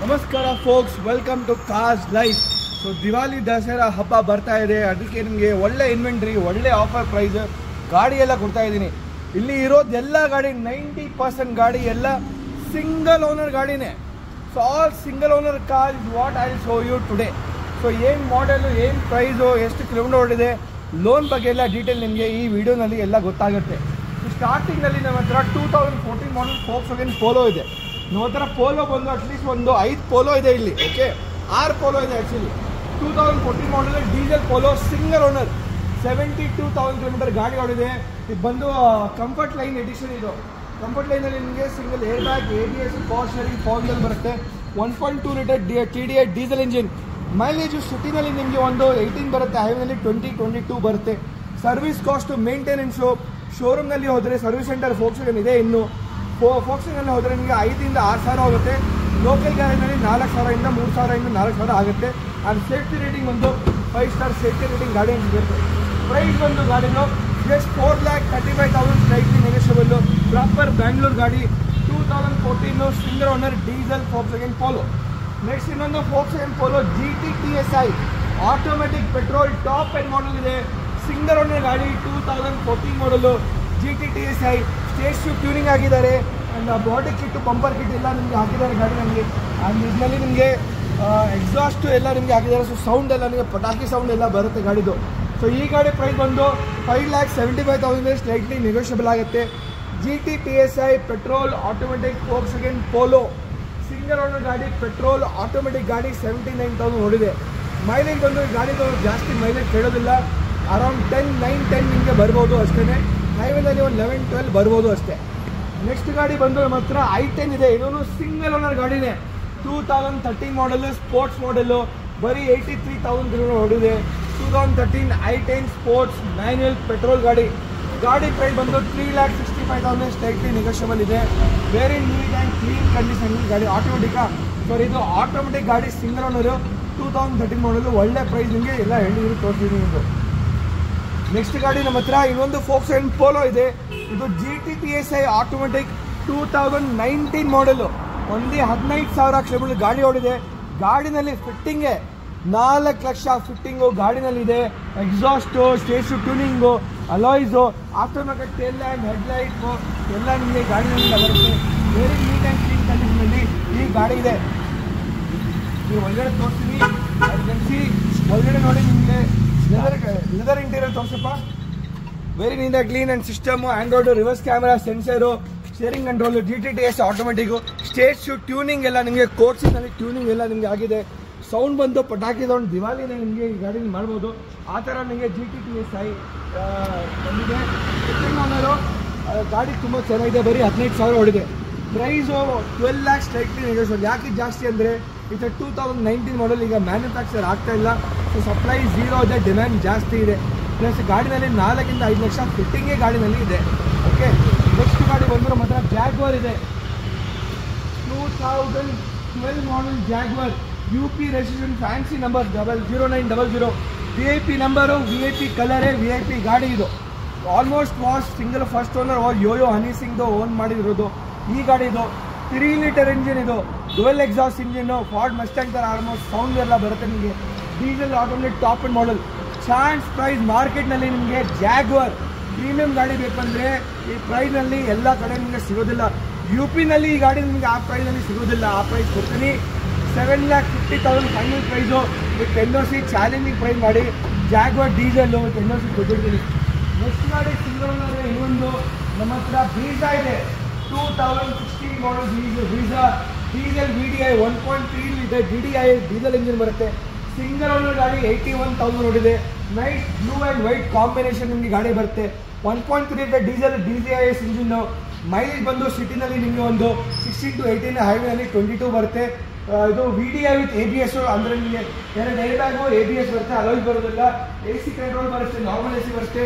ನಮಸ್ಕಾರ folks, welcome to cars life. So Diwali Dasara ಹಬ್ಬ ಬರ್ತಾ ಇದೆ. ಅದಕ್ಕೆ ನಿಮಗೆ ಒಳ್ಳೆ ಇನ್ವೆಂಟ್ರಿ, ಒಳ್ಳೆ ಆಫರ್ ಪ್ರೈಸ್ ಗಾಡಿ ಎಲ್ಲ ಕೊಡ್ತಾ ಇದ್ದೀನಿ. ಇಲ್ಲಿ ಇರೋದು ಎಲ್ಲ ಗಾಡಿ 90% ಗಾಡಿ ಎಲ್ಲ ಸಿಂಗಲ್ ಓನರ್ ಗಾಡಿನೇ. So all single owner car is what I will show you today. So ಏನು ಮಾಡೆಲು, ಏನು ಪ್ರೈಸು, ಎಷ್ಟು ಕಿಲೋಮೀಟರ್ ಓಡಿದೆ, ಲೋನ್ ಬಗ್ಗೆ ಎಲ್ಲ ಡೀಟೇಲ್ ನಿಮಗೆ ಈ ವಿಡಿಯೋನಲ್ಲಿ ಎಲ್ಲ ಗೊತ್ತಾಗುತ್ತೆ. ಸ್ಟಾರ್ಟಿಂಗ್ನಲ್ಲಿ ನಮ್ಮ ಹತ್ರ 2014 ಮಾಡಲ್ ಫೋಕ್ಸ್ವ್ಯಾಗನ್ ಪೋಲೋ ಇದೆ. ನಮ್ಮ ಹತ್ರ ಪೋಲೋ ಬಂದು ಅಟ್ಲೀಸ್ಟ್ ಒಂದು 5 ಪೋಲೋ ಇದೆ ಇಲ್ಲಿ. ಓಕೆ, 6 ಪೋಲೋ ಇದೆ actually. 2014 model diesel Polo single owner, 72,000 kilometre ಗಾಡಿ ಓಡಿದೆ. ಇದು ಬಂದು ಕಂಫರ್ಟ್ ಲೈನ್ ಎಡಿಷನ್. ಇದು ಕಂಫರ್ಟ್ ಲೈನಲ್ಲಿ ನಿಮಗೆ single air bag, ABS, power steering, ಫಾರ್ಮ್ದಲ್ಲಿ ಬರುತ್ತೆ. 1.2 litre TDI diesel engine. Mileage ಸಿಟಿನಲ್ಲಿ ನಿಮಗೆ ಒಂದು 18 ಬರುತ್ತೆ, ಹೈವೇನಲ್ಲಿ 20-22 ಬರುತ್ತೆ. ಸರ್ವಿಸ್ ಕಾಸ್ಟು, ಮೇಂಟೆನೆನ್ಸು, ಶೋರೂಮ್ನಲ್ಲಿ ಹೋದರೆ ಸರ್ವಿಸ್ ಸೆಂಟರ್ ಫೋಕ್ಸ್ವ್ಯಾಗನ್ ಇದೆ. ಇನ್ನು ಫೋಕ್ಸ್ವ್ಯಾಗನ್ನಲ್ಲಿ ಹೋದರೆ ನಿಮಗೆ 5,000 6,000 ಆಗುತ್ತೆ. ಲೋಕಲ್ ಗ್ಯಾರೇಜ್ನಲ್ಲಿ 4,000 3,000 4,000 ಆಗುತ್ತೆ. ಆ್ಯಂಡ್ ಸೇಫ್ಟಿ ರೇಟಿಂಗ್ ಒಂದು 5 ಸ್ಟಾರ್ ಸೇಫ್ಟಿ ರೇಟಿಂಗ್ ಗಾಡಿ ಸಿಗುತ್ತೆ. ಪ್ರೈಸ್ ಬಂದು ಗಾಡಿದು just 4,35,000 slightly negotiable. Proper Bangalore ಗಾಡಿ, 2014 single owner diesel Volkswagen Polo. Next ಇನ್ನೊಂದು Volkswagen Polo GT TSI automatic petrol top end model ಇದೆ. ಸಿಂಗಲ್ ಓನರ್ ಗಾಡಿ, 2014 model GT TSI. Stage tuning ಆಗಿದ್ದಾರೆ. And body kit, bumper kit ಎಲ್ಲ ನಿಮಗೆ ಹಾಕಿದ್ದಾರೆ ಗಾಡಿ ನಮಗೆ. ಆ್ಯಂಡ್ ಇದರಲ್ಲಿ ನಿಮಗೆ ಎಕ್ಸಾಸ್ಟ್ ಎಲ್ಲ ನಿಮಗೆ ಹಾಕಿದ್ದಾರೆ. ಸೊ ಸೌಂಡ್ ಎಲ್ಲ ನಿಮಗೆ ಪಟಾಕಿ ಸೌಂಡ್ ಎಲ್ಲ ಬರುತ್ತೆ ಗಾಡಿದು. ಸೊ ಈ ಗಾಡಿ ಪ್ರೈಸ್ ಬಂದು 5,75,000 ಸ್ಲೈಟ್ಲಿ ನೆಗೋಷಿಯಬಲ್ ಆಗುತ್ತೆ. GT TSI petrol automatic Volkswagen polo single owner ಗಾಡಿ, ಪೆಟ್ರೋಲ್ ಆಟೋಮೆಟಿಕ್ ಗಾಡಿ, 79,000 ಓಡಿದೆ. ಮೈಲೇಜ್ ಬಂದು ಗಾಡಿದು ಜಾಸ್ತಿ ಮೈಲೇಜ್ ಕೇಳೋದಿಲ್ಲ. ಅರೌಂಡ್ 10 ನಿಮಗೆ ಬರ್ಬೋದು ಅಷ್ಟೇ. ಹೈವೇನಲ್ಲಿ ಒಂದು 11-12 ಬರ್ಬೋದು ಅಷ್ಟೇ. ನೆಕ್ಸ್ಟ್ ಗಾಡಿ ಬಂದು ನಮ್ಮ ಹತ್ರ i10 ಇದೆ. ಇದೊಂದು ಸಿಂಗಲ್ ಓನರ್ ಗಾಡಿನೇ. 2013 ಮಾಡಲು, ಸ್ಪೋರ್ಟ್ಸ್ ಮಾಡಲು, ಬರೀ 83,000 ಕಿಲೋಮೀಟರ್ ಓಡಿದೆ. 2013 i10 ಸ್ಪೋರ್ಟ್ಸ್ ಮ್ಯಾನ್ಯುಯಲ್ ಪೆಟ್ರೋಲ್ ಗಾಡಿ. ಗಾಡಿ ಪ್ರೈಸ್ ಬಂದು 3,65,000 ಸ್ಲೈಟ್ಲಿ ನೆಗೋಷಿಯಬಲ್ ಇದೆ. Very neat and clean condition ಗಾಡಿ. ಆಟೋಮೆಟಿಕಾ ಸರ್, ಇದು ಆಟೋಮೆಟಿಕ್ ಗಾಡಿ, ಸಿಂಗಲ್ ಓನರು, 2013 ಮಾಡಲು. ಒಳ್ಳೆ ಪ್ರೈಸ್ ನಿಮಗೆ ಎಲ್ಲ ಹೇಳಿದ್ರು ತೋರಿಸಿದ್ದೀನಿ ಇದು. ನೆಕ್ಸ್ಟ್ ಗಾಡಿ ನಮ್ಮ ಹತ್ರ ಇನ್ನೊಂದು ಫೋಕ್ಸ್ವ್ಯಾಗನ್ ಪೋಲೋ ಇದೆ. ಇದು GT TSI ಆಟೋಮೆಟಿಕ್ 2019 ಮಾಡಲು. ಒಂದೇ 15,000 ಕಿಲೋಮೀಟರ್ ಗಾಡಿ ಓಡಿದೆ. ಗಾಡಿನಲ್ಲಿ ಫಿಟ್ಟಿಂಗೇ 4 ಲಕ್ಷ ಫಿಟ್ಟಿಂಗು ಗಾಡಿನಲ್ಲಿದೆ. Exhaust, stage tuning, alloys, after market tail lamp, headlight ಎಲ್ಲ ನಿಮಗೆ ಗಾಡಿನಲ್ಲಿ ಬರುತ್ತೆ. ವೆರಿ ನೀಟ್ ಆ್ಯಂಡ್ ಕ್ಲೀನ್ ಕಂಡೀಷನಲ್ಲಿ ಈ ಗಾಡಿ ಇದೆ. ನೀವು ಒಳಗಡೆ ತೋರಿಸ್ತೀನಿ, ಗಮನಿಸಿ. ಒಳಗಡೆ ನೋಡಿ, ನಿಮಗೆ ಲೆದರ್ ಇಂಟೀರಿಯರ್ ತೋರಿಸಪ್ಪ. Very neat and clean and system, Android, reverse camera, sensor, steering control, GT TSI automatic, stage tuning ಎಲ್ಲ ನಿಮಗೆ ಕೋರ್ಸಿನಲ್ಲಿ ಟ್ಯೂನಿಂಗ್ ಎಲ್ಲ ನಿಮಗೆ ಆಗಿದೆ. ಸೌಂಡ್ ಬಂದು ಪಟಾಕಿ ಸೌಂಡ್, ದಿವಾಲಿನೇ ನಿಮಗೆ ಈ ಗಾಡಿಯಲ್ಲಿ ಮಾಡ್ಬೋದು. ಆ ಥರ ನಿಮಗೆ GT TSI ಬಂದಿದೆ. ಸೆಕೆಂಡ್ ಓನರು ಗಾಡಿ ತುಂಬ ಚೆನ್ನಾಗಿದೆ. ಬರೀ 15,000 ಓಡಿದೆ. Price 12 lakhs slightly negotiable. ಯಾಕೆ ಜಾಸ್ತಿ ಅಂದರೆ ಇದು 2019 ಮಾಡಲ್, ಈಗ ಮ್ಯಾನುಫ್ಯಾಕ್ಚರ್ ಆಗ್ತಾ ಇಲ್ಲ. ಸೊ ಸಪ್ಲೈ ಝೀರೋ ಇದೆ, ಡಿಮ್ಯಾಂಡ್ ಜಾಸ್ತಿ ಇದೆ. ಪ್ಲಸ್ ಗಾಡಿನಲ್ಲಿ 4-5 ಲಕ್ಷ ಫಿಟ್ಟಿಂಗೇ ಗಾಡಿನಲ್ಲಿ ಇದೆ. ಓಕೆ, ನೆಕ್ಸ್ಟ್ ಗಾಡಿ ಬಂದು ನಮ್ಮ ಹತ್ರ ಜಾಗ್ವಾರ್ ಇದೆ. 2012 model Jaguar, UP registration, fancy number 00900, VIP number, VIP ಕಲರೇ, VIP ಗಾಡಿ. ಇದು almost was single first owner Yo Yo Honey ಸಿಂಗ್ದು ಓನ್ ಮಾಡಿರೋದು ಈ ಗಾಡಿ. ಇದು 3 ಲೀಟರ್ ಇಂಜಿನ್. ಇದು dual exhaust engine, Ford Mustang ಥರ ಆಲ್ಮೋಸ್ಟ್ ಸೌಂಡ್ ಎಲ್ಲ ಬರುತ್ತೆ ನಿಮಗೆ. Diesel automatic top end model. Chance price ಮಾರ್ಕೆಟ್ನಲ್ಲಿ ನಿಮಗೆ ಜಾಗ್ವಾರ್ ಪ್ರೀಮಿಯಂ ಗಾಡಿ ಬೇಕಂದರೆ ಈ ಪ್ರೈಸ್ನಲ್ಲಿ ಎಲ್ಲ ಕಡೆ ನಿಮಗೆ ಸಿಗೋದಿಲ್ಲ. UPನಲ್ಲಿ ಈ ಗಾಡಿ ನಿಮಗೆ ಆ ಪ್ರೈಸ್ನಲ್ಲಿ ಸಿಗೋದಿಲ್ಲ. ಆ ಪ್ರೈಸ್ ಕೊಡ್ತೀನಿ. 7,50,000 final price. With NOC challenging price ಮಾಡಿ ಜಾಗ್ವಾರ್ ಡೀಸೆಲ್ಲು ವಿತ್ NOC ಕೊಟ್ಟಿರ್ತೀನಿ. ನೆಕ್ಸ್ಟ್ ಗಾಡಿ ಸಿಂಗಲ್ ಓನರ್ ಇನ್ನೊಂದು ನಮ್ಮ ಹತ್ರ ಬ್ರೀಝಾ ಇದೆ. 2016 model Brezza diesel VDI 1.3 litre DDI diesel engine ಬರುತ್ತೆ. ಸಿಂಗಲ್ ಓನರ್ ಗಾಡಿ, 81,000 ಓಡಿದೆ. Night blue and white combination ನಿಮಗೆ ಗಾಡಿ ಬರುತ್ತೆ. 1.3 litre diesel DCIS engine. Mileage ಬಂದು ಸಿಟಿನಲ್ಲಿ ನಿಮಗೆ ಒಂದು 16-18, ಹೈವೇನಲ್ಲಿ 22 ಬರುತ್ತೆ. ಇದು VDI ವಿತ್ ABS ಅಂದರೆ ನಿಮಗೆ 2 ಏರ್ ಬ್ಯಾಗು, ABS ಬರುತ್ತೆ, ಅಲಾಯ್ಸ್ ಬರೋದಿಲ್ಲ. AC ಕಂಟ್ರೋಲ್ ಬರುತ್ತೆ, ನಾರ್ಮಲ್ AC ಬರುತ್ತೆ.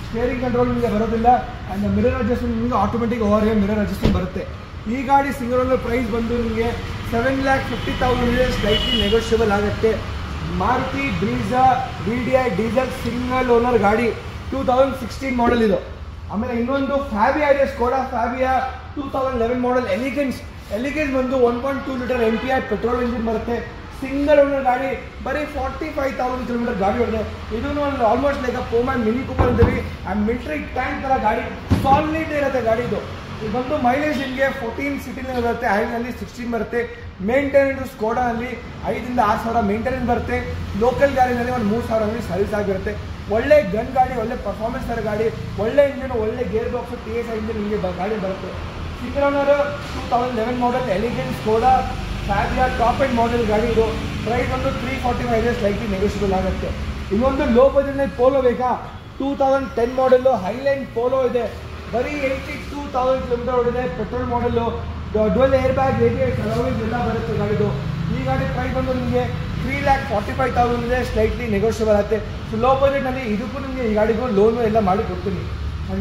ಸ್ಟೇರಿಂಗ್ ಕಂಟ್ರೋಲ್ ನಿಮಗೆ ಬರೋದಿಲ್ಲ. ಆ್ಯಂಡ್ ಮಿರರ್ ಅಡ್ಜಸ್ಟ್ಮೆಂಟ್ ನಿಮಗೆ automatic over head mirror adjustment ಬರುತ್ತೆ. ಈ ಗಾಡಿ ಸಿಂಗಲ್ ಓನರ್ ಪ್ರೈಸ್ ಬಂದು ನಿಮಗೆ 7,50,000 ಸ್ಲೈಟ್ಲಿ ನೆಗೋಷಿಯಬಲ್ ಆಗುತ್ತೆ. Maruti ಬ್ರೀಝಾ VDI diesel single owner ಗಾಡಿ, 2016 ಮಾಡಲ್ ಇದು. ಆಮೇಲೆ ಇನ್ನೊಂದು ಫ್ಯಾಬಿಯಾ ಇದೆ, ಸ್ಕೋಡಾ ಫ್ಯಾಬಿಯಾ 2011 ಮಾಡಲ್ ಎಲಿಗೆನ್ಸ್ ಎಲಿಗೇನ್ಸ್ ಬಂದು 1.2 ಲೀಟರ್ MPI ಪೆಟ್ರೋಲ್ ಇಂಜಿನ್ ಬರುತ್ತೆ. ಸಿಂಗಲ್ ಓನರ್ ಗಾಡಿ, ಬರೀ 45,000 ಕಿಲೋಮೀಟರ್ ಗಾಡಿ ಹೊಡೆದೆ. ಇದನ್ನು almost like Puma mini Cooper ಅಂತೀವಿ. ಆ್ಯಂಡ್ ಮಿಲಿಟರಿ ಟ್ಯಾಂಕ್ ಥರ ಗಾಡಿ ಸಾಲಿಡ್ ಇರುತ್ತೆ ಗಾಡಿ. ಇದು ಬಂದು ಮೈಲೇಜ್ ನಿಮಗೆ 14 ಸಿಟಿನಲ್ಲಿ ಬರುತ್ತೆ, ಹೈನಲ್ಲಿ 16 ಬರುತ್ತೆ. ಮೇಂಟೆನೆನ್ಸ್ ಸ್ಕೋಡಾನಲ್ಲಿ 5 6 ಸಾವಿರ ಮೇಂಟೆನೆನ್ಸ್ ಬರುತ್ತೆ. ಲೋಕಲ್ ಗಾಡಿನಲ್ಲಿ ಒಂದು 3 ಸಾವಿರ ಸರ್ವಿಸ್ ಆಗಿರುತ್ತೆ. ಒಳ್ಳೆ ಗನ್ ಗಾಡಿ, ಒಳ್ಳೆ ಪರ್ಫಾರ್ಮೆನ್ಸ್ ಥರ ಗಾಡಿ, ಒಳ್ಳೆ ಇಂಜಿನ್, ಒಳ್ಳೆ ಗೇರ್ ಬಾಕ್ಸು, TSI ಇಂಜಿನ್ ನಿಮಗೆ ಗಾಡಿ ಬರುತ್ತೆ. Single owner 2011 model elegant Skoda Fabia top end model ಗಾಡಿ. ಇದು ಪ್ರೈಸ್ ಒಂದು 345 ಇದೆ, ಸ್ಲೈಟ್ಲಿ ನೆಗೋಷಿಯಬಲ್ ಆಗುತ್ತೆ. ಇನ್ನೊಂದು ಲೋ ಬಜೆಟ್ನಲ್ಲಿ ಪೋಲೋ ಬೇಕಾ? 2010 ಮಾಡಲ್ಲು ಹೈಲೈನ್ ಪೋಲೋ ಇದೆ, ಬರೀ 82,000 ಕಿಲೋಮೀಟರ್ ಹೊಡಿದೆ. Petrol model, dual air bag, ABS alloys ಎಲ್ಲ ಬರುತ್ತೆ ಗಾಡಿದು. ಈ ಗಾಡಿ ಪ್ರೈಸ್ ಬಂದು ನಿಮಗೆ 3,45,000 ಇದೆ, ಸ್ಲೈಟ್ಲಿ ನೆಗೋಷಿಯಬಲ್ ಆಗುತ್ತೆ. ಸೊ ಲೋ ಬಜೆಟ್ನಲ್ಲಿ ಇದಕ್ಕೂ ನಿಮಗೆ ಈ ಗಾಡಿಗೂ ಲೋನು ಎಲ್ಲ ಮಾಡಿ ಕೊಡ್ತೀನಿ.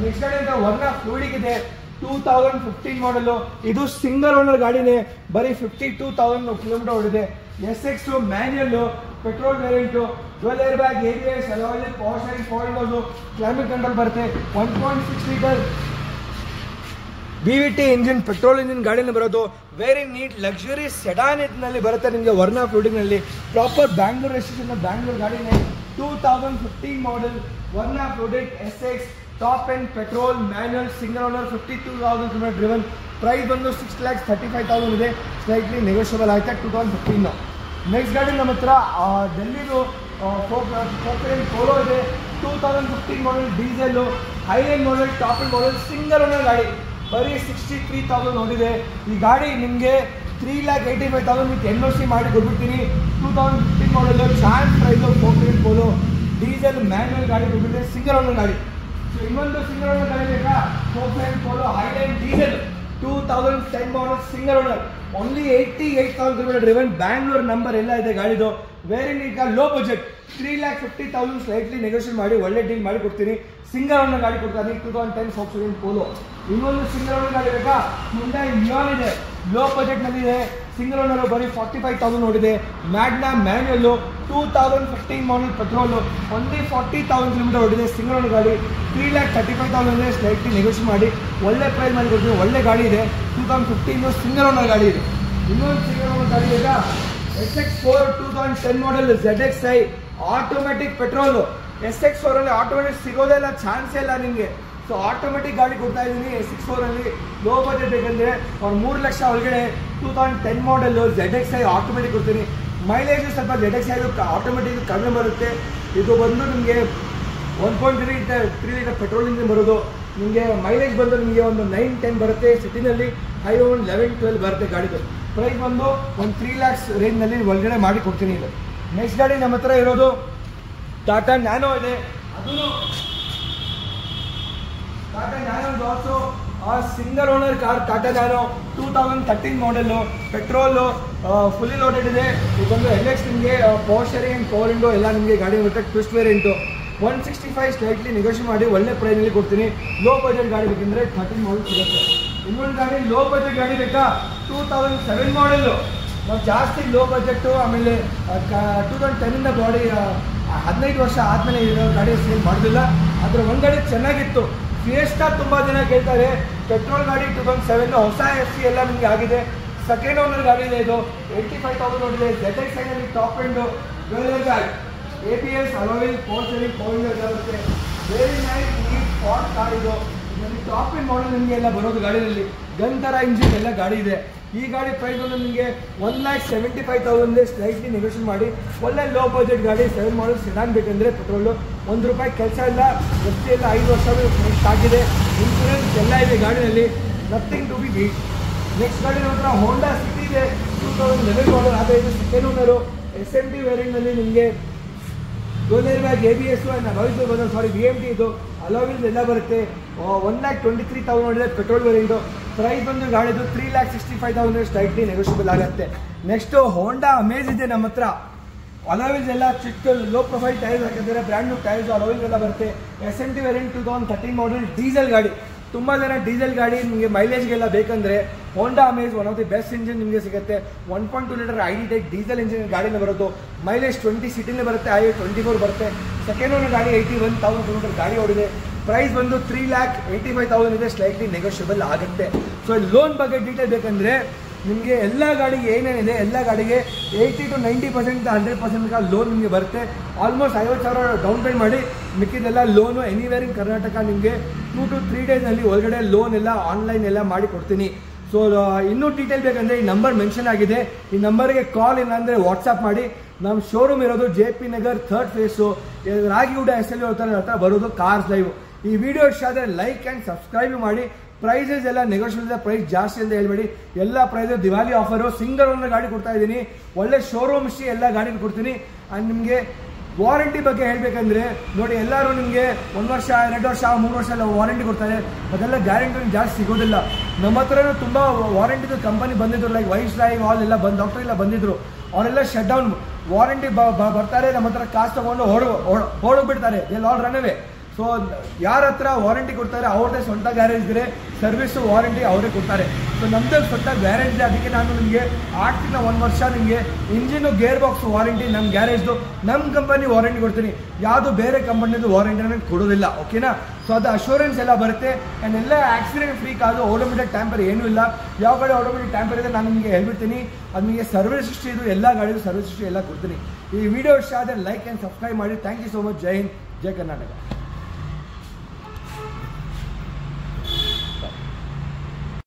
ನೆಕ್ಸ್ಟ್ ಗಾಡಿ ಅಂತ ವರ್ನಾ ಫ್ಲೂಯಿಡ್ ಇದೆ, 2015 ಮಾಡಲು. ಇದು ಸಿಂಗಲ್ ಓನರ್ ಗಾಡಿನೇ, ಬರೀ 52,000 ಕಿಲೋಮೀಟರ್ ಹೊಡಿದೆ. SX manual, petrol variant, dual air bag, ABS alloys, power steering, power windows, climate control ಬರುತ್ತೆ. 1.6 litre BVT engine petrol engine ಗಾಡಿನ ಬರೋದು. ವೆರಿ ನೀಟ್ ಲಕ್ಸುರಿ ಸೆಡಾನ್ ನಲ್ಲಿ ಬರುತ್ತೆ ನಿಮಗೆ ವರ್ನಾ ಫ್ಲೂಯಿಡ್ನಲ್ಲಿ. ಪ್ರಾಪರ್ ಬ್ಯಾಂಗ್ಳೂರ್ ರೆಜಿಸ್ಟ್ರೇಷನ್ ಬ್ಯಾಂಗ್ಳೂರ್ ಗಾಡಿನೇ. 2015 model Verna Fluid SX top end petrol manual single owner, 52,000 kilometre driven. Price ಬಂದು 6,35,000 ಇದೆ, ಸ್ಲೈಟ್ಲಿ ನೆಗೋಷಿಯಬಲ್ ಆಯ್ತಾ 2015. ನೆಕ್ಸ್ಟ್ ಗಾಡಿ ನಮ್ಮ ಹತ್ರ ಡೆಲ್ಲಿದು ಪೋಲೋ ಇದೆ, 2015 model diesel, highline model, top end model, single owner ಗಾಡಿ, ಬರೀ 63,000 ನೋಡಿದೆ. ಈ ಗಾಡಿ ನಿಮಗೆ 3,85,000 ವಿತ್ NOC ಮಾಡಿ ಕೊಟ್ಬಿಡ್ತೀನಿ. 2015 model chance price Polo diesel manual ಗಾಡಿ ಕೊಟ್ಬಿಡ್ತೀನಿ, ಸಿಂಗಲ್ ಓನರ್ ಗಾಡಿ. ಸೊ ಇನ್ನೊಂದು ಸಿಂಗಲ್ ಓನರ್ ಗಾಡಿ ಬೇಕಾ? Polo highline diesel 2010 model single owner, only 88,000 kilometre driven. Bangalore number ಎಲ್ಲ ಇದೆ ಗಾಡಿದು. Very neat low budget, 3,50,000 slightly negotiate ಮಾಡಿ ಒಳ್ಳೆ ಡೀಲ್ ಮಾಡಿ ಕೊಡ್ತೀನಿ. ಸಿಂಗಲ್ ಓನರ್ ಗಾಡಿ ಕೊಡ್ತಾರೆ, 2010 Volkswagen ಪೋಲೋ. ಇನ್ನೊಂದು ಸಿಂಗಲ್ ಓನರ್ ಗಾಡಿ ಬೇಕಾ? Hyundai Ion ಇದೆ, ಲೋ ಬಜೆಟ್ನಲ್ಲಿ ಇದೆ, ಸಿಂಗಲ್ ಓನರು, ಬರೀ 45,000 ನೋಡಿದೆ. Magna manual, 2015 model petrol, only 40,000 kilometre ಹೊಡಿದೆ, ಸಿಂಗಲ್ ಓನರ್ ಗಾಡಿ, 3,35,000 ಇದೆ, ಸ್ಲೈಟ್ಲಿ ನೆಗೋಷಿಯೇಟ್ ಮಾಡಿ ಒಳ್ಳೆ ಪ್ರೈಸ್ ಮಾಡಿ ಕೊಡ್ತೀನಿ. ಒಳ್ಳೆ ಗಾಡಿ ಇದೆ, 2015 ಸಿಂಗಲ್ ಓನರ್ ಗಾಡಿ ಇದೆ. ಇನ್ನೊಂದು ಸಿಂಗಲ್ ಓನರ್ ಗಾಡಿ ಬೇಕಾ? SX4 2010 ಮಾಡಲ್ ZXi ಆಟೋಮೆಟಿಕ್ ಪೆಟ್ರೋಲು. SX4 ಅಲ್ಲಿ ಆಟೋಮೆಟಿಕ್ ಸಿಗೋದೇ ಇಲ್ಲ, ಚಾನ್ಸೇ ಇಲ್ಲ ನಿಮಗೆ. ಸೊ ಆಟೋಮೆಟಿಕ್ ಗಾಡಿ ಕೊಡ್ತಾ ಇದ್ದೀನಿ SX4 ಅಲ್ಲಿ. ಲೋ ಬಜೆಟ್ ಬೇಕಂದರೆ ಅವ್ರು 3 ಲಕ್ಷ ಒಳಗಡೆ 2010 ಮಾಡಲ್ಲು ZXi ಆಟೋಮೆಟಿಕ್ ಕೊಡ್ತೀನಿ. ಮೈಲೇಜು ಸ್ವಲ್ಪ ZXi ಆಟೋಮೆಟಿಕ್ ಕಡಿಮೆ ಬರುತ್ತೆ. ಇದು ಬಂದು ನಿಮಗೆ 1.3 ಲೀಟರ್ ಪೆಟ್ರೋಲ್ ಇಂಜಿನ್ ಬರೋದು. ನಿಮಗೆ ಮೈಲೇಜ್ ಬಂದು ನಿಮಗೆ ಒಂದು 9-10 ಬರುತ್ತೆ. ಸಿಟಿನಲ್ಲಿ ಹೈ ಒಂದು 11-12 ಬರುತ್ತೆ ಗಾಡಿದು. ಪ್ರೈಸ್ ಬಂದು ಒಂದು 3 lakhs ರೇಂಜ್ನಲ್ಲಿ ಒಳಗಡೆ ಮಾಡಿ ಕೊಡ್ತೀನಿ. ಇದು ನೆಕ್ಸ್ಟ್ ಗಾಡಿ ನಮ್ಮ ಹತ್ರ ಇರೋದು ಟಾಟಾ ನ್ಯಾನೋ ಇದೆ. ಅದು Tata Nano also single owner car. Tata Nano 2013 model, petrol, fully loaded ಇದೆ. ಇದೊಂದು LX ನಿಮಗೆ power steering and power window ಎಲ್ಲ ನಿಮಗೆ ಗಾಡಿ ಬರುತ್ತೆ. ಟ್ವಿಸ್ಟ್ ವೇರಿಯಂಟು 165 ಸ್ಲೈಟ್ಲಿ ನೆಗೋಷಿಯೇಟ್ ಮಾಡಿ ಒಳ್ಳೆ ಪ್ರೈಸ್ನಲ್ಲಿ ಕೊಡ್ತೀನಿ. ಲೋ ಬಜೆಟ್ ಗಾಡಿ ಬೇಕೆಂದರೆ 13 ಮಾಡಲ್ ಸಿಗುತ್ತೆ. ಇನ್ನೊಂದು ಗಾಡಿ ಲೋ ಬಜೆಟ್ ಗಾಡಿ ಬೇಕಾ? 2007 ಮಾಡಲ್ಲು. ನಾವು ಜಾಸ್ತಿ ಲೋ ಬಜೆಟ್ಟು, ಆಮೇಲೆ 2010 ಬಾಡಿ 15 ವರ್ಷ ಆದಮೇಲೆ ಇರೋ ಗಾಡಿ ಸೇಲ್ ಮಾಡೋದಿಲ್ಲ. ಅದರ ಒಂದು ಗಾಡಿ ಚೆನ್ನಾಗಿತ್ತು, ಫಿಯೆಸ್ಟಾ. ತುಂಬ ಜನ ಕೇಳ್ತಾರೆ. ಪೆಟ್ರೋಲ್ ಗಾಡಿ 2007 ಹೊಸ FC ಎಲ್ಲ ನಿಮಗೆ ಆಗಿದೆ. ಸೆಕೆಂಡ್ ಓನರ್ ಗಾಡಿ ಇದೆ. ಇದು 85,000 ನೋಡಿದೆ. ZXi ನಲ್ಲಿ top end, dual air bag, ABS alloys, power steering, power window ಎಲ್ಲ ಬರುತ್ತೆ. Very nice neat spot car ಇದು. ಇದರಲ್ಲಿ ಟಾಪ್ ಎಂಡ್ ಮಾಡಲ್ ನಿಮಗೆ ಎಲ್ಲ ಬರೋದು ಗಾಡಿಯಲ್ಲಿ. ಗನ್ ಥರ ಇಂಜಿನ್ ಎಲ್ಲ ಗಾಡಿ ಇದೆ. ಈ ಗಾಡಿ ಪ್ರೈಸ್ ಬಂದು ನಿಮಗೆ 1,75,000 ಸ್ಲೈಟ್ಲಿ ನೆಗೋಷಿಯೇಟ್ ಮಾಡಿ ಒಳ್ಳೆ ಲೋ ಬಜೆಟ್ ಗಾಡಿ. 7 ಮಾಡಲ್ ಸೆಡಾನ್ ಬೇಕಂದರೆ ಪೆಟ್ರೋಲು ₹1 ಕೆಲಸ ಇಲ್ಲ, ಎಫ್ಟಿ ಎಲ್ಲ 5 ವರ್ಷ ಸ್ಟಾಕ್ ಇದೆ, ಇನ್ಶೂರೆನ್ಸ್ ಎಲ್ಲ ಇದೆ ಗಾಡಿಯಲ್ಲಿ. Nothing to be beat. Next ಗಾಡಿ ನಂತರ ಹೋಂಡಾ ಸಿಟಿ ಇದೆ, 2011 ಮಾಡಲ್. ಆದರೆ ಇದು ಸೆಕೆಂಡ್ ಓನರು. SMT ವೇರಿಯಂಟ್ನಲ್ಲಿ ನಿಮಗೆ dual air bag, ABS and alloys ಬಂದು VMT ಇದು ಅಲಾಯ್ಸ್ ಎಲ್ಲ ಬರುತ್ತೆ. 1,23,000 ನೋಡಿದೆ ಪೆಟ್ರೋಲ್ ವೇರಿಯಂಟು. ಪ್ರೈಸ್ ಬಂದು ಗಾಡಿದು 3,65,000 ಸ್ಲೈಟ್ಲಿ ನೆಗೋಷಿಯಬಲ್ ಆಗುತ್ತೆ. ನೆಕ್ಸ್ಟು ಹೋಂಡಾ ಅಮೇಜ್ ಇದೆ ನಮ್ಮ ಹತ್ರ. ಅಲಾಯ್ಸ್ ಎಲ್ಲ ಚಿಕ್ಕ ಲೋ ಪ್ರೊಫೈಲ್ ಟೈರ್ಸ್ ಹಾಕಿದ್ದಾರೆ, ಬ್ರ್ಯಾಂಡ್ ನ್ಯೂ ಟೈರ್ಸ್ ಅಲಾಯ್ಸ್ ಎಲ್ಲ ಬರುತ್ತೆ. SMT ವೇರಿಯಂಟ್ 2013 ಮಾಡಲ್ ಡೀಸೆಲ್ ಗಾಡಿ. ತುಂಬ ಜನ ಡೀಸೆಲ್ ಗಾಡಿ ನಿಮಗೆ ಮೈಲೇಜ್ಗೆಲ್ಲ ಬೇಕಂದರೆ ಹೋಂಡಾ Amaze one of the best engine ನಿಮಗೆ ಸಿಗುತ್ತೆ. 1.2 litre ID type diesel engine ಗಾಡಿನ ಬರೋದು. ಮೈಲೇಜ್ 20 ಸಿಟಿನೇ ಬರುತ್ತೆ, Highway 24 ಬರುತ್ತೆ. ಸೆಕೆಂಡ್ ಓನರ್ ಗಾಡಿ 81,000 ಕಿಲೋಮೀಟರ್ ಗಾಡಿ ಓಡಿದೆ. ಪ್ರೈಸ್ ಬಂದು 3,85,000 ಇದೆ, ಸ್ಲೈಟ್ಲಿ ನೆಗೋಷಿಯಬಲ್ ಆಗುತ್ತೆ. ಸೊ ಲೋನ್ ಬಗ್ಗೆ ಡೀಟೇಲ್ ಬೇಕಂದರೆ ನಿಮಗೆ ಎಲ್ಲ ಗಾಡಿಗೆ ಏನೇನಿದೆ ಎಲ್ಲ ಗಾಡಿಗೆ 80 to 90% 100% ಲೋನ್ ನಿಮಗೆ ಬರುತ್ತೆ. ಆಲ್ಮೋಸ್ಟ್ 50,000 ಡೌನ್ ಪೇಮೆಂಟ್ ಮಾಡಿ ಮಿಕ್ಕಿದೆಲ್ಲ ಲೋನು ಎನಿವೇರ್ ಇನ್ ಕರ್ನಾಟಕ ನಿಮಗೆ 2 to 3 ಡೇಸ್ನಲ್ಲಿ ಒಳಗಡೆ ಲೋನ್ ಎಲ್ಲ ಆನ್ಲೈನ್ ಎಲ್ಲ ಮಾಡಿ ಕೊಡ್ತೀನಿ. ಸೊ ಇನ್ನೂ ಡೀಟೇಲ್ ಬೇಕಂದರೆ ಈ ನಂಬರ್ ಮೆನ್ಷನ್ ಆಗಿದೆ, ಈ ನಂಬರ್ಗೆ ಕಾಲ್ ಇಲ್ಲ ಅಂದರೆ ವಾಟ್ಸಪ್ ಮಾಡಿ. ನಮ್ಮ ಶೋರೂಮ್ ಇರೋದು JP Nagar 3rd phase, Ragigudda SL ಹತ್ರ ಬರೋದು ಕಾರ್ಸ್ ಲೈವ್. ಈ ವಿಡಿಯೋ ಇಷ್ಟ ಆದರೆ ಲೈಕ್ ಆ್ಯಂಡ್ ಸಬ್ಸ್ಕ್ರೈಬ್ ಮಾಡಿ. ಪ್ರೈಸಸ್ ಎಲ್ಲ ನೆಗೋಷಿಯಬಲ್, ಪ್ರೈಸ್ ಜಾಸ್ತಿ ಅಂತ ಹೇಳ್ಬೇಡಿ. ಎಲ್ಲ price Diwali offer, single owner ಗಾಡಿ ಕೊಡ್ತಾ ಇದ್ದೀನಿ. ಒಳ್ಳೆ ಶೋರೂಮ್ ಇಷ್ಟು ಎಲ್ಲ ಗಾಡಿ ಕೊಡ್ತೀನಿ. ಆ್ಯಂಡ್ ನಿಮಗೆ ವಾರಂಟಿ ಬಗ್ಗೆ ಹೇಳಬೇಕಂದ್ರೆ ನೋಡಿ, ಎಲ್ಲರೂ ನಿಮಗೆ 1 ವರ್ಷ 2 ವರ್ಷ 3 ವರ್ಷ ಎಲ್ಲ ವಾರಂಟಿ ಕೊಡ್ತಾರೆ. ಅದೆಲ್ಲ ಗ್ಯಾರಂಟಿ ಜಾಸ್ತಿ ಸಿಗೋದಿಲ್ಲ. ನಮ್ಮ ಹತ್ರನೂ ತುಂಬ ವಾರಂಟಿದು ಕಂಪನಿ ಬಂದಿದ್ರು, ಲೈಕ್ ವೈಸ್ ಲೈವ್ ಆಲ್ ಎಲ್ಲ ಡಾಕ್ಟರ್ ಎಲ್ಲ ಬಂದಿದ್ರು. ಅವರೆಲ್ಲ ಶಟ್ ಡೌನ್. ವಾರಂಟಿ ಬರ್ತಾರೆ, ನಮ್ಮ ಹತ್ರ ಕಾಸು ತೊಗೊಂಡು ಹೊರಡ್ಬಿಡ್ತಾರೆ. ಎಲ್ಲಿ ಆಲ್ ರನ್ ಅವೇ. ಸೊ ಯಾರ ಹತ್ರ ವಾರಂಟಿ ಕೊಡ್ತಾರೆ ಅವ್ರದ್ದೇ ಸ್ವಂತ ಗ್ಯಾರೇಜ್ ಇದ್ರೆ ಸರ್ವಿಸು ವಾರಂಟಿ ಅವರೇ ಕೊಡ್ತಾರೆ. ಸೊ ನಮ್ಮದೇ ಸ್ವಂತ ಗ್ಯಾರೇಜ್ ಇದೆ. ಅದಕ್ಕೆ ನಾನು ನಿಮಗೆ 8 ತಿಂಗಳ 1 ವರ್ಷ ನಿಮಗೆ ಇಂಜಿನು ಗೇರ್ ಬಾಕ್ಸ್ ವಾರಂಟಿ ನಮ್ಮ ಗ್ಯಾರೇಜ್ದು ನಮ್ಮ ಕಂಪನಿ ವಾರಂಟಿ ಕೊಡ್ತೀನಿ. ಯಾವುದು ಬೇರೆ ಕಂಪನಿದು ವಾರಂಟಿ ನನಗೆ ಕೊಡೋದಿಲ್ಲ. ಓಕೆನಾ? ಸೊ ಅದು ಅಶೂರೆನ್ಸ್ ಎಲ್ಲ ಬರುತ್ತೆ. ಆ್ಯಂಡ್ ಎಲ್ಲ ಆಕ್ಸಿಡೆಂಟ್ ಫ್ರೀ ಕಾದು ಆಟೋಮೆಟಿಕ್ ಟ್ಯಾಂಪರ್ ಏನೂ ಇಲ್ಲ. ಯಾವ ಗಾಡಿ ಆಟೋಮೆಟಿಕ್ ಟ್ಯಾಂಪರ್ ಇದೆ ನಾನು ನಿಮಗೆ ಹೇಳ್ಬಿಡ್ತೀನಿ. ಅದು ನಿಮಗೆ ಸರ್ವಿಸ್ ಹಿಸ್ಟ್ರಿ ಇದು, ಎಲ್ಲ ಗಾಡಿದು ಸರ್ವಿಸ್ ಹಿಸ್ಟ್ರಿ ಎಲ್ಲ ಕೊಡ್ತೀನಿ. ಈ ವಿಡಿಯೋ ಇಷ್ಟ ಆದರೆ ಲೈಕ್ ಆ್ಯಂಡ್ ಸಬ್ಸ್ಕ್ರೈಬ್ ಮಾಡಿ. Thank you so much. ಜೈ ಹಿಂದ್, ಜೈ ಕರ್ನಾಟಕ.